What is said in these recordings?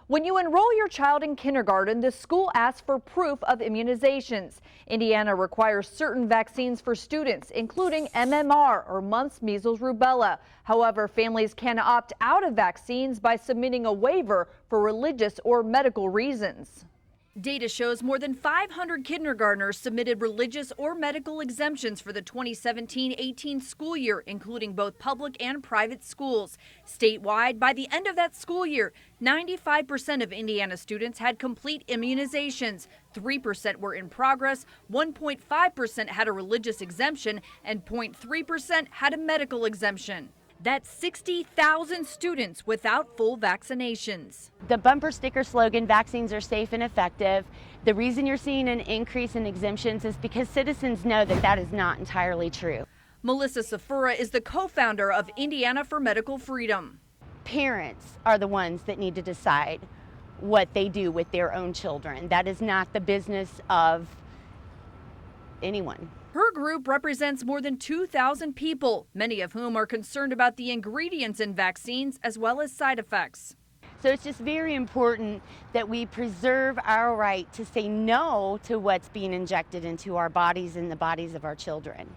When you enroll your child in kindergarten, the school asks for proof of immunizations. Indiana requires certain vaccines for students, including MMR or mumps, measles, rubella. However, families can opt out of vaccines by submitting a waiver for religious or medical reasons. Data shows more than 500 kindergartners submitted religious or medical exemptions for the 2017-18 school year, including both public and private schools. Statewide, by the end of that school year, 95% of Indiana students had complete immunizations, 3% were in progress, 1.5% had a religious exemption, and 0.3% had a medical exemption. That's 60,000 students without full vaccinations. The bumper sticker slogan, vaccines are safe and effective. The reason you're seeing an increase in exemptions is because citizens know that that is not entirely true. Melissa Safura is the co-founder of Indiana for Medical Freedom. Parents are the ones that need to decide what they do with their own children. That is not the business of anyone. Her group represents more than 2,000 people, many of whom are concerned about the ingredients in vaccines as well as side effects. So it's just very important that we preserve our right to say no to what's being injected into our bodies and the bodies of our children.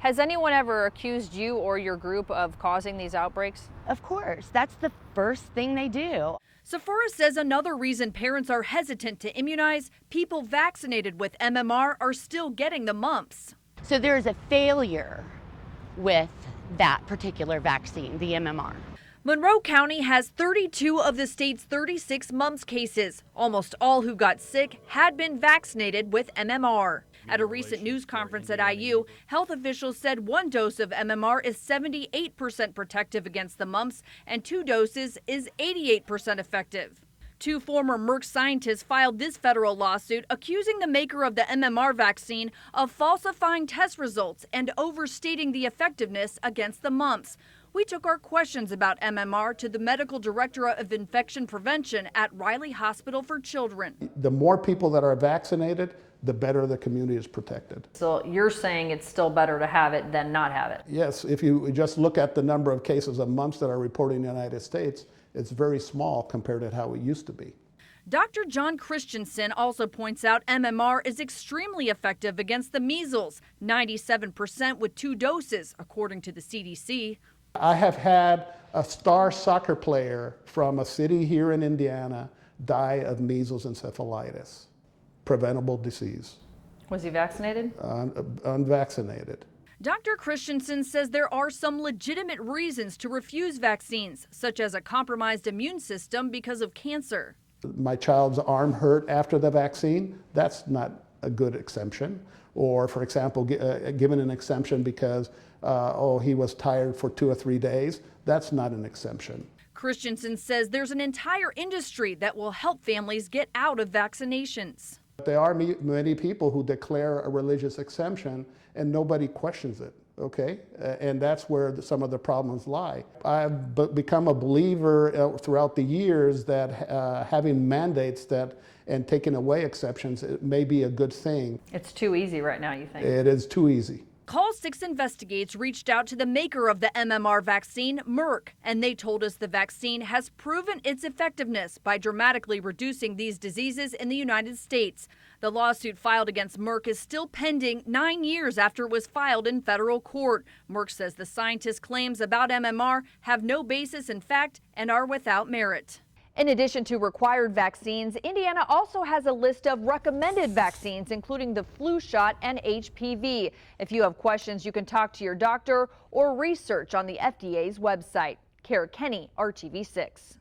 Has anyone ever accused you or your group of causing these outbreaks? Of course, that's the first thing they do. Sephora says another reason parents are hesitant to immunize, people vaccinated with MMR are still getting the mumps. So there is a failure with that particular vaccine, the MMR. Monroe County has 32 of the state's 36 mumps cases. Almost all who got sick had been vaccinated with MMR. At a recent news conference at IU, health officials said one dose of MMR is 78% protective against the mumps and 2 doses is 88% effective. 2 former Merck scientists filed this federal lawsuit accusing the maker of the MMR vaccine of falsifying test results and overstating the effectiveness against the mumps. We took our questions about MMR to the medical director of infection prevention at Riley Hospital for Children. The more people that are vaccinated, the better the community is protected. So you're saying it's still better to have it than not have it? Yes, if you just look at the number of cases of mumps that are reported in the United States, it's very small compared to how it used to be. Dr. John Christensen also points out MMR is extremely effective against the measles, 97% with 2 doses, according to the CDC. I have had a star soccer player from a city here in Indiana die of measles encephalitis, preventable disease. Was he vaccinated? Unvaccinated. Dr. Christensen says there are some legitimate reasons to refuse vaccines, such as a compromised immune system because of cancer. My child's arm hurt after the vaccine, that's not a good exemption. Or, for example, given an exemption because, he was tired for 2 or 3 days, that's not an exemption. Christensen says there's an entire industry that will help families get out of vaccinations. There are many people who declare a religious exemption and nobody questions it, okay? And that's where some of the problems lie. I've become a believer throughout the years that having mandates and taking away exceptions, it may be a good thing. It's too easy right now, you think? It is too easy. Call 6 Investigates reached out to the maker of the MMR vaccine, Merck, and they told us the vaccine has proven its effectiveness by dramatically reducing these diseases in the United States. The lawsuit filed against Merck is still pending 9 years after it was filed in federal court. Merck says the scientists' claims about MMR have no basis in fact and are without merit. In addition to required vaccines, Indiana also has a list of recommended vaccines, including the flu shot and HPV. If you have questions, you can talk to your doctor or research on the FDA's website. Kara Kenny, RTV6.